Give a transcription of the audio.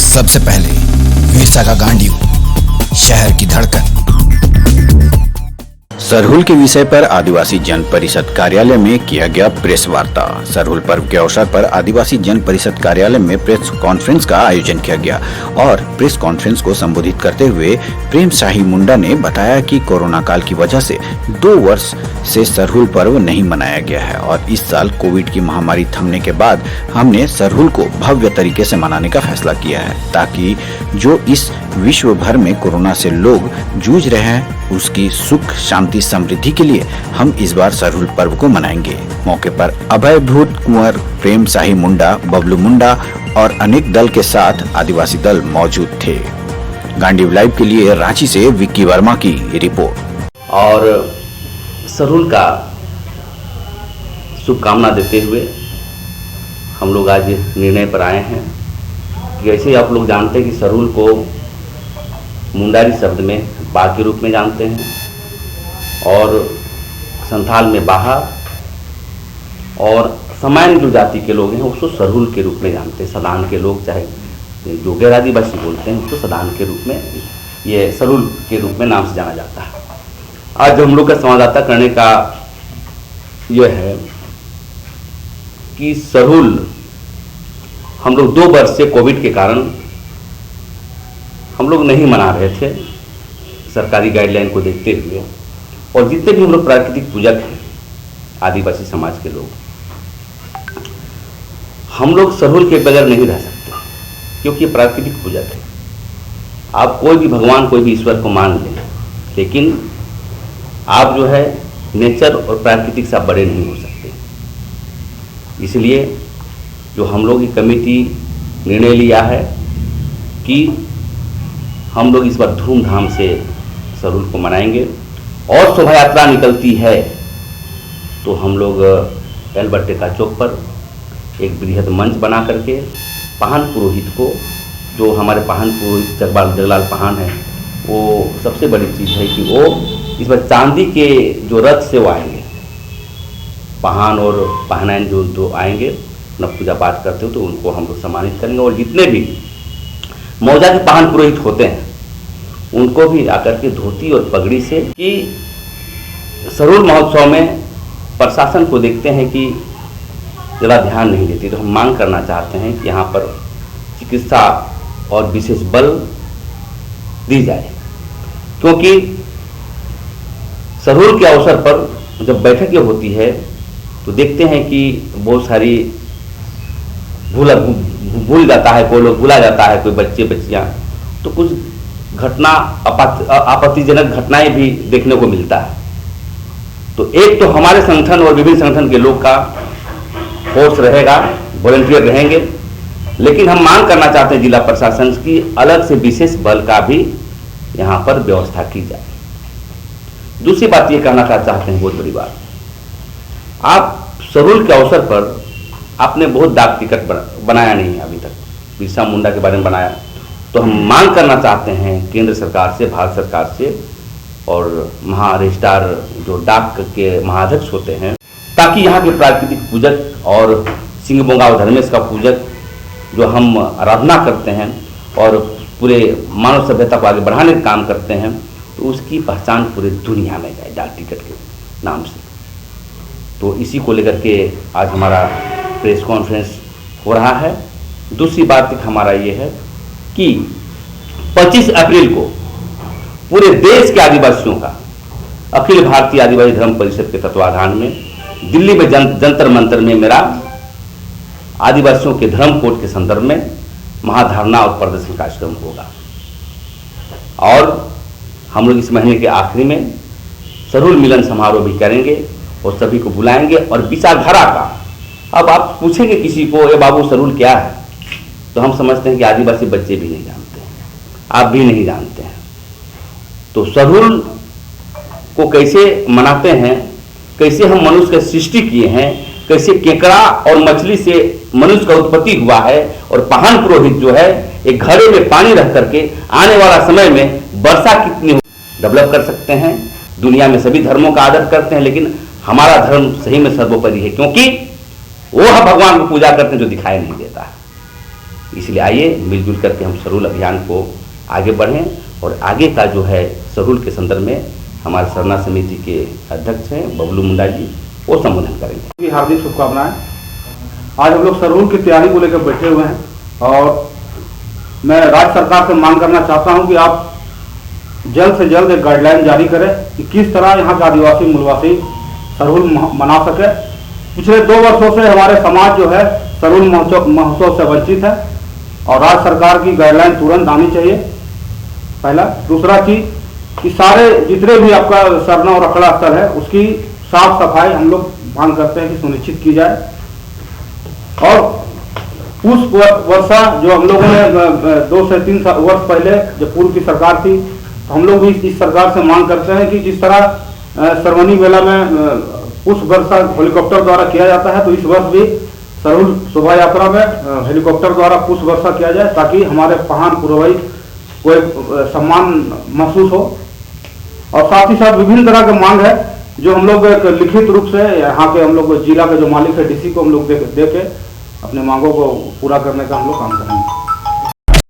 सबसे पहले वीरता का गांडीव, शहर की धड़कन। सरहुल के विषय पर आदिवासी जन परिषद कार्यालय में किया गया प्रेस वार्ता। सरहुल पर्व के अवसर पर आदिवासी जन परिषद कार्यालय में प्रेस कॉन्फ्रेंस का आयोजन किया गया और प्रेस कॉन्फ्रेंस को संबोधित करते हुए प्रेम शाही मुंडा ने बताया कि कोरोना काल की वजह से 2 वर्ष से सरहुल पर्व नहीं मनाया गया है और इस साल कोविड की महामारी थमने के बाद हमने सरहुल को भव्य तरीके से मनाने का फैसला किया है, ताकि जो इस विश्व भर में कोरोना से लोग जूझ रहे हैं उसकी सुख शांति समृद्धि के लिए हम इस बार सरहुल पर्व को मनाएंगे। मौके पर अभयभूत कुंवर, प्रेम शाही मुंडा, बबलू मुंडा और अनेक दल के साथ आदिवासी दल मौजूद थे। गांडीव लाइव के लिए रांची से विक्की वर्मा की रिपोर्ट। और सरहुल का शुभकामना देते हुए हम लोग आज निर्णय पर आए हैं कि ऐसे आप लोग जानते हैं कि सरहुल को मुंडारी शब्द में बा के रूप में जानते हैं और संथाल में बाहा और सामान्य जो जाति के लोग हैं उसको सरहुल के रूप में जानते हैं। सदान के लोग चाहे जो गैर आदिवासी बोलते हैं उसको सदान के रूप में, ये सरहुल के रूप में नाम से जाना जाता है। आज हम लोग का संवाददाता करने का यह है कि सरहुल हम लोग 2 वर्ष से कोविड के कारण हम लोग नहीं मना रहे थे सरकारी गाइडलाइन को देखते हुए, और जितने भी हम लोग प्राकृतिक पूजक हैं आदिवासी समाज के लोग, हम लोग सरहुल के बगैर नहीं रह सकते क्योंकि ये प्राकृतिक पूजक है। आप कोई भी भगवान, कोई भी ईश्वर को मान लें, लेकिन आप जो है नेचर और प्राकृतिक से आप बड़े नहीं हो सकते। इसलिए जो हम लोग की कमेटी निर्णय लिया है कि हम लोग इस बार धूमधाम से सरहुल को मनाएंगे और शोभा यात्रा निकलती है तो हम लोग एल्बर्टेका चौक पर एक बृहद मंच बना करके पाहन पुरोहित को, जो हमारे पाहन पुरोहित जगलाल पाहन है, वो सबसे बड़ी चीज़ है कि वो इस बार चांदी के जो रथ से वो आएंगे, पाहन और पाहनाइन जो आएंगे अपना पूजा पाठ करते हो तो उनको हम लोग सम्मानित करेंगे। और जितने भी मौजा के पाहन पुरोहित होते हैं उनको भी आकर के धोती और पगड़ी से, कि सरहुल महोत्सव में प्रशासन को देखते हैं कि ज़्यादा ध्यान नहीं देती, तो हम मांग करना चाहते हैं कि यहाँ पर चिकित्सा और विशेष बल दी जाए, क्योंकि सरहुल के अवसर पर जब बैठकें होती है तो देखते हैं कि बहुत सारी भूल जाता है, कोई लोग भूला जाता है, कोई बच्चे बच्चियाँ, तो कुछ घटना आपत्तिजनक घटनाएं भी देखने को मिलता है। तो एक तो हमारे संगठन और विभिन्न संगठन के लोग का फोर्स रहेगा, वॉलंटियर रहेंगे, लेकिन हम मांग करना चाहते हैं जिला प्रशासन की अलग से विशेष बल का भी यहाँ पर व्यवस्था की जाए। दूसरी बात ये कहना चाहते हैं, बहुत बड़ी बात, आप सरहुल के अवसर पर आपने बहुत डाक टिकट बनाया नहीं है अभी तक, बिरसा मुंडा के बारे में बनाया, तो हम मांग करना चाहते हैं केंद्र सरकार से, भारत सरकार से और रजिस्ट्रार जो डाक के महाध्यक्ष होते हैं, ताकि यहाँ के प्राकृतिक पूजक और सिंहबोंगा और धर्मेश का पूजक जो हम आराधना करते हैं और पूरे मानव सभ्यता को आगे बढ़ाने का काम करते हैं, तो उसकी पहचान पूरी दुनिया में जाए डाक टिकट के नाम से। तो इसी को लेकर के आज हमारा प्रेस कॉन्फ्रेंस हो रहा है। दूसरी बात हमारा ये है कि 25 अप्रैल को पूरे देश के आदिवासियों का अखिल भारतीय आदिवासी धर्म परिषद के तत्वाधान में दिल्ली में जंतर मंतर में मेरा आदिवासियों के धर्म कोड के संदर्भ में महाधरना और प्रदर्शन कार्यक्रम होगा। और हम लोग इस महीने के आखिरी में सरहुल मिलन समारोह भी करेंगे और सभी को बुलाएंगे। और विचारधारा का, अब आप पूछेंगे किसी को, ये बाबू सरहुल क्या है, तो हम समझते हैं कि आदिवासी बच्चे भी नहीं जानते हैं, आप भी नहीं जानते हैं। तो सरहुल को कैसे मनाते हैं, कैसे हम मनुष्य की सृष्टि किए हैं, कैसे केकड़ा और मछली से मनुष्य का उत्पत्ति हुआ है, और पाहन पुरोहित जो है एक घड़े में पानी रख करके आने वाला समय में वर्षा कितनी डेवलप कर सकते हैं। दुनिया में सभी धर्मों का आदर करते हैं, लेकिन हमारा धर्म सही में सर्वोपरि है, क्योंकि वो हम भगवान को पूजा करते हैं जो दिखाई नहीं देता है। इसलिए आइए मिलजुल करके हम सरहुल अभियान को आगे बढ़ें और आगे का जो है सरहुल के संदर्भ में हमारे सरना समिति के अध्यक्ष हैं बबलू मुंडा जी, वो संबोधन करेंगे। हार्दिक शुभकामनाएं। आज हम लोग सरहुल की तैयारी को लेकर बैठे हुए हैं और मैं राज्य सरकार से मांग करना चाहता हूं कि आप जल्द से जल्द एक गाइडलाइन जारी करें कि किस तरह यहाँ का आदिवासी मूलवासी सरहुल मना सके। पिछले 2 वर्षों से हमारे समाज जो है सरहुल महोत्सव से वंचित है और राज्य सरकार की गाइडलाइन तुरंत आनी चाहिए, पहला। दूसरा चीज कि सारे जितने भी आपका सरना और अखड़ा स्थल है उसकी साफ सफाई हम लोग मांग करते हैं कि सुनिश्चित की जाए। और पुष्प वर्षा जो हम लोगों ने 2 से 3 वर्ष पहले जब पूर्व की सरकार थी, तो हम लोग भी इस सरकार से मांग करते हैं कि जिस तरह सरवनी मेला में पुष्प वर्षा हेलीकॉप्टर द्वारा किया जाता है, तो इस वर्ष भी सरहुल शोभा यात्रा में हेलीकॉप्टर द्वारा पुष्प वर्षा किया जाए, ताकि हमारे पहाड़ पूर्वज को एक सम्मान महसूस हो। और साथ ही साथ विभिन्न तरह के मांग है जो हम लोग एक लिखित रूप से यहाँ के हम लोग जिला के जो मालिक है डीसी को हम लोग दे के अपने मांगों को पूरा करने का हम लोग काम करेंगे।